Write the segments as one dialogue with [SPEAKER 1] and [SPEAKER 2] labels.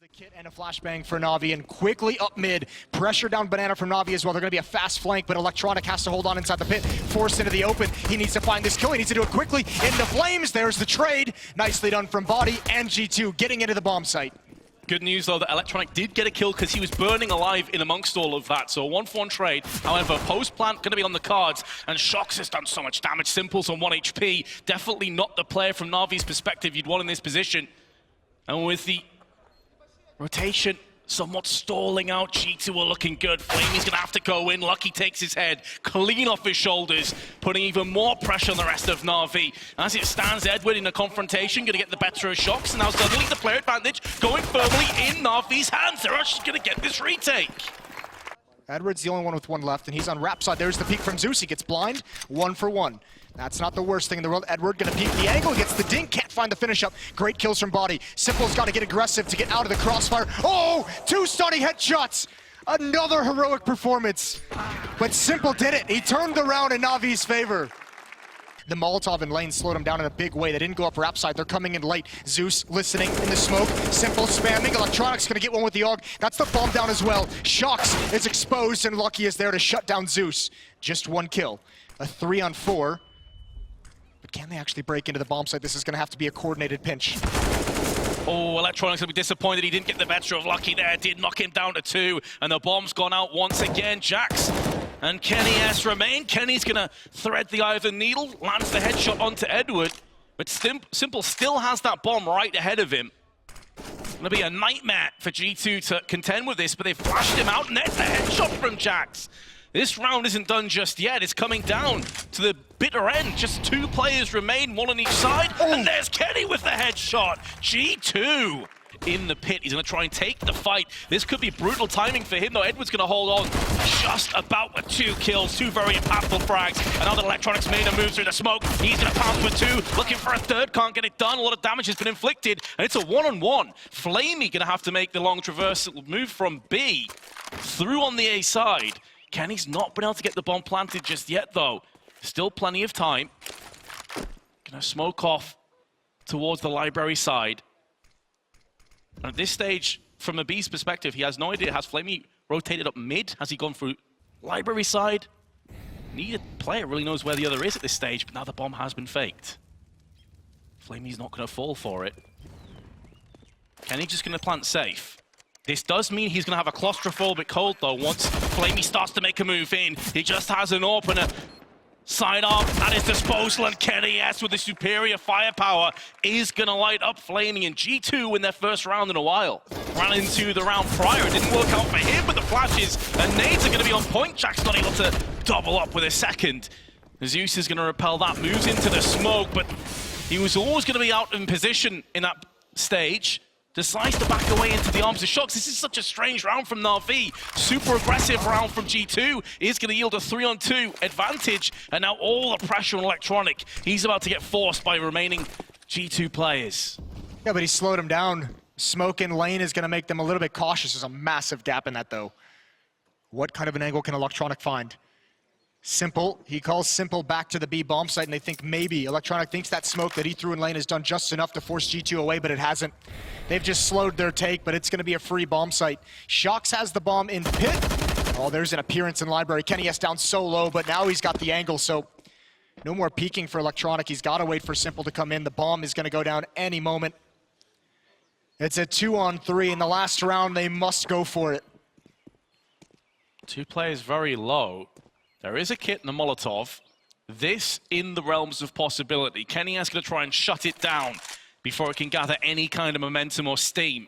[SPEAKER 1] The kit and a flashbang for NaVi, and quickly up mid. Pressure down Banana from NaVi as well. They're going to be a fast flank, but Electronic has to hold on inside the pit. Forced into the open. He needs to find this kill. He needs to do it quickly. Into flames. There's the trade. Nicely done from Body and G2 getting into the bomb site.
[SPEAKER 2] Good news, though, that Electronic did get a kill because he was burning alive in amongst all of that. So a 1-for-1 trade. However, post-plant going to be on the cards, and Shox has done so much damage. Simple's on 1 HP. Definitely not the player from NaVi's perspective you'd want in this position. And with the rotation somewhat stalling out, G2 are looking good. Flamey's gonna have to go in. Lucky takes his head clean off his shoulders, putting even more pressure on the rest of NaVi. As it stands, Edward in a confrontation, gonna get the better of Shox, and now suddenly the player advantage going firmly in NaVi's hands. They're actually gonna get this retake.
[SPEAKER 1] Edward's the only one with one left, and he's on Rap side. There's the peek from Zeus. He gets blind, 1-for-1. That's not the worst thing in the world. Edward gonna peek the angle, gets the dink, can't find the finish up. Great kills from Body. Simple's gotta get aggressive to get out of the crossfire. Oh, 2 stunning headshots. Another heroic performance. But Simple did it. He turned the round in NaVi's favor. The Molotov and Lane slowed him down in a big way. They didn't go up Rap side. They're coming in late. Zeus listening in the smoke. Simple spamming. Electronic's gonna get one with the AUG. That's the bomb down as well. Shox is exposed, and Lucky is there to shut down Zeus. Just 1 kill. A 3-on-4. But can they actually break into the bomb site? This is gonna have to be a coordinated pinch.
[SPEAKER 2] Oh, Electronic's gonna be disappointed he didn't get the better of Lucky there. Did knock him down to 2, and the bomb's gone out once again. Jax and Kenny S remain. Kenny's gonna thread the eye of the needle, lands the headshot onto Edward, but Simple still has that bomb right ahead of him. Gonna be a nightmare for G2 to contend with this, but they flashed him out, and there's the headshot from Jax. This round isn't done just yet. It's coming down to the bitter end. Just 2 players remain, 1 on each side, and there's Kenny with the headshot. G2 in the pit. He's gonna try and take the fight. This could be brutal timing for him, though. Edward's gonna hold on just about with 2 kills, 2 very impactful frags. And now that Electronic's made a move through the smoke, he's gonna pounce with 2, looking for a 3rd, can't get it done. A lot of damage has been inflicted, and it's a 1-on-1. Flamey gonna have to make the long traversal move from B through on the A side. Kenny's not been able to get the bomb planted just yet, though. Still plenty of time. Gonna smoke off towards the library side. And at this stage, from a B's perspective, he has no idea. Has Flamey rotated up mid? Has he gone through library side? Neither player really knows where the other is at this stage, but now the bomb has been faked. Flamey's not gonna fall for it. Kenny just gonna plant safe. This does mean he's going to have a claustrophobic hold, though, once Flamey starts to make a move in. He just has an opener. Side up at his disposal, and Kenny S with the superior firepower is going to light up Flamey, and G2 in their first round in a while. Ran into the round prior. It didn't work out for him, but the flashes and nades are going to be on point. Jack's not able to double up with a second. Zeus is going to repel that, moves into the smoke, but he was always going to be out in position in that stage. Decides to back away into the arms of Shox. This is such a strange round from NaVi. Super aggressive round from G2 is going to yield a 3-on-2 advantage. And now all the pressure on Electronic. He's about to get forced by remaining G2 players.
[SPEAKER 1] Yeah, but he slowed him down. Smoke in lane is going to make them a little bit cautious. There's a massive gap in that, though. What kind of an angle can Electronic find? Simple, he calls Simple back to the B bomb site, and they think maybe Electronic thinks that smoke that he threw in lane has done just enough to force G2 away, but it hasn't. They've just slowed their take, but it's going to be a free bomb site. Shox has the bomb in pit. Oh, there's an appearance in library. Kenny S down so low, but now he's got the angle, so no more peeking for Electronic. He's got to wait for Simple to come in. The bomb is going to go down any moment. It's a 2-on-3. In the last round, they must go for it.
[SPEAKER 2] 2 players very low. There is a kit and a Molotov. This in the realms of possibility. Kenny is going to try and shut it down before it can gather any kind of momentum or steam.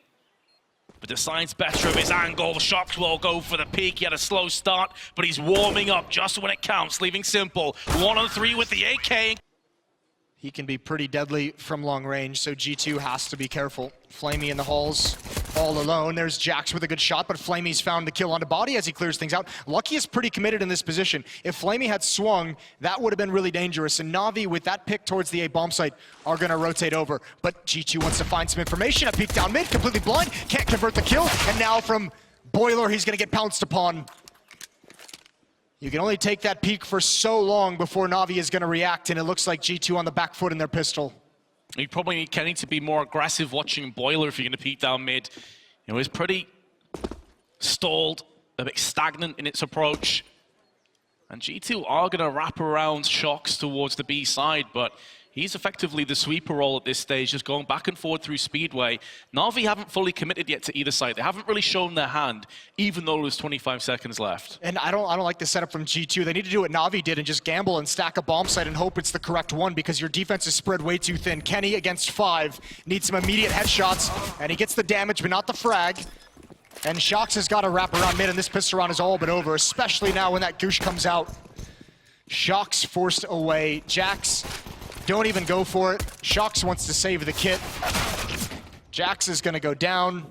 [SPEAKER 2] But decides better of his angle. Shox will go for the peak. He had a slow start, but he's warming up just when it counts, leaving Simple 1-on-3 with the AK.
[SPEAKER 1] He can be pretty deadly from long range, so G2 has to be careful. Flamey in the halls, all alone. There's Jax with a good shot, but Flamey's found the kill onto Body as he clears things out. Lucky is pretty committed in this position. If Flamey had swung, that would have been really dangerous. And NaVi, with that pick towards the A bomb site, are going to rotate over. But G2 wants to find some information. A peek down mid, completely blind, can't convert the kill. And now from Boiler, he's going to get pounced upon. You can only take that peek for so long before NaVi is going to react, and it looks like G2 on the back foot in their pistol.
[SPEAKER 2] You probably need Kenny to be more aggressive watching Boiler if you're going to peek down mid. It was pretty stalled, a bit stagnant in its approach. And G2 are going to wrap around Shocks towards the B side, but he's effectively the sweeper role at this stage, just going back and forward through Speedway. NaVi haven't fully committed yet to either side. They haven't really shown their hand, even though there's 25 seconds left.
[SPEAKER 1] And I don't like the setup from G2. They need to do what NaVi did and just gamble and stack a bomb site and hope it's the correct one, because your defense is spread way too thin. Kenny against 5 needs some immediate headshots, and he gets the damage, but not the frag. And Shocks has got to wrap around mid, and this pistol round is all but over, especially now when that goosh comes out. Shocks forced away. Jax, don't even go for it. Shocks wants to save the kit. Jax is going to go down.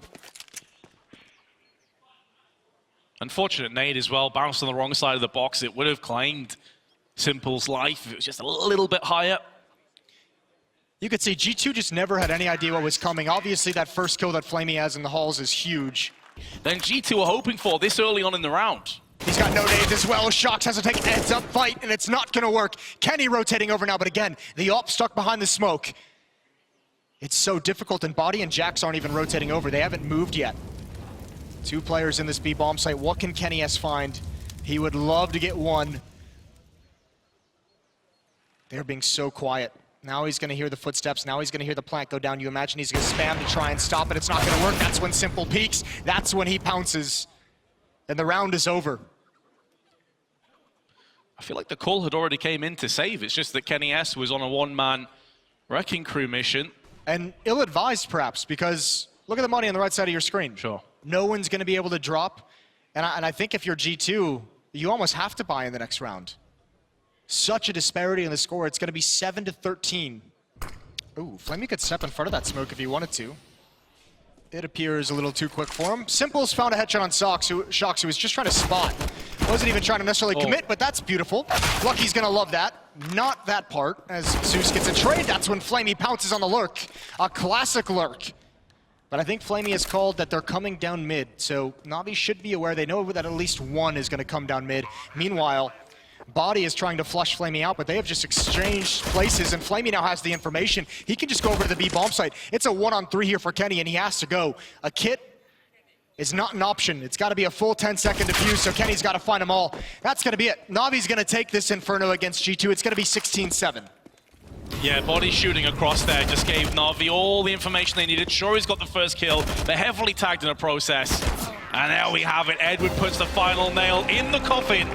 [SPEAKER 2] Unfortunate nade as well, bounced on the wrong side of the box. It would have claimed Simple's life if it was just a little bit higher.
[SPEAKER 1] You could see G2 just never had any idea what was coming. Obviously, that first kill that Flamey has in the halls is huge.
[SPEAKER 2] Then G2 are hoping for this early on in the round.
[SPEAKER 1] He's got no nades as well. Shocks has to take a heads-up fight, and it's not going to work. Kenny rotating over now, but again, the op stuck behind the smoke. It's so difficult, and Body and Jax aren't even rotating over. They haven't moved yet. 2 players in this B bomb site. What can Kenny S find? He would love to get one. They're being so quiet. Now he's going to hear the footsteps. Now he's going to hear the plant go down. You imagine he's going to spam to try and stop it. It's not going to work. That's when Simple peaks. That's when he pounces. And the round is over.
[SPEAKER 2] I feel like the call had already came in to save. It's just that Kenny S was on a one-man wrecking crew mission.
[SPEAKER 1] And ill-advised, perhaps, because look at the money on the right side of your screen.
[SPEAKER 2] Sure.
[SPEAKER 1] No one's going to be able to drop. And I think if you're G2, you almost have to buy in the next round. Such a disparity in the score. It's going to be 7-13. Ooh, Flamey could step in front of that smoke if he wanted to. It appears a little too quick for him. Simple's found a headshot on Shocks, who was just trying to spot. Wasn't even trying to necessarily commit, but that's beautiful. Lucky's going to love that. Not that part. As Zeus gets a trade, that's when Flamey pounces on the lurk. A classic lurk. But I think Flamey has called that they're coming down mid, so NaVi should be aware. They know that at least one is going to come down mid. Meanwhile, Body is trying to flush Flamey out, but they have just exchanged places, and Flamey now has the information. He can just go over to the B bomb site. It's a 1-on-3 here for Kenny, and he has to go. A kit is not an option. It's got to be a full 10-second defuse, so Kenny's got to find them all. That's going to be it. NaVi's going to take this Inferno against G2. It's going to be 16-7.
[SPEAKER 2] Yeah, Body shooting across there just gave NaVi all the information they needed. Sure, he's got the first kill. They're heavily tagged in the process. And there we have it. Edward puts the final nail in the coffin.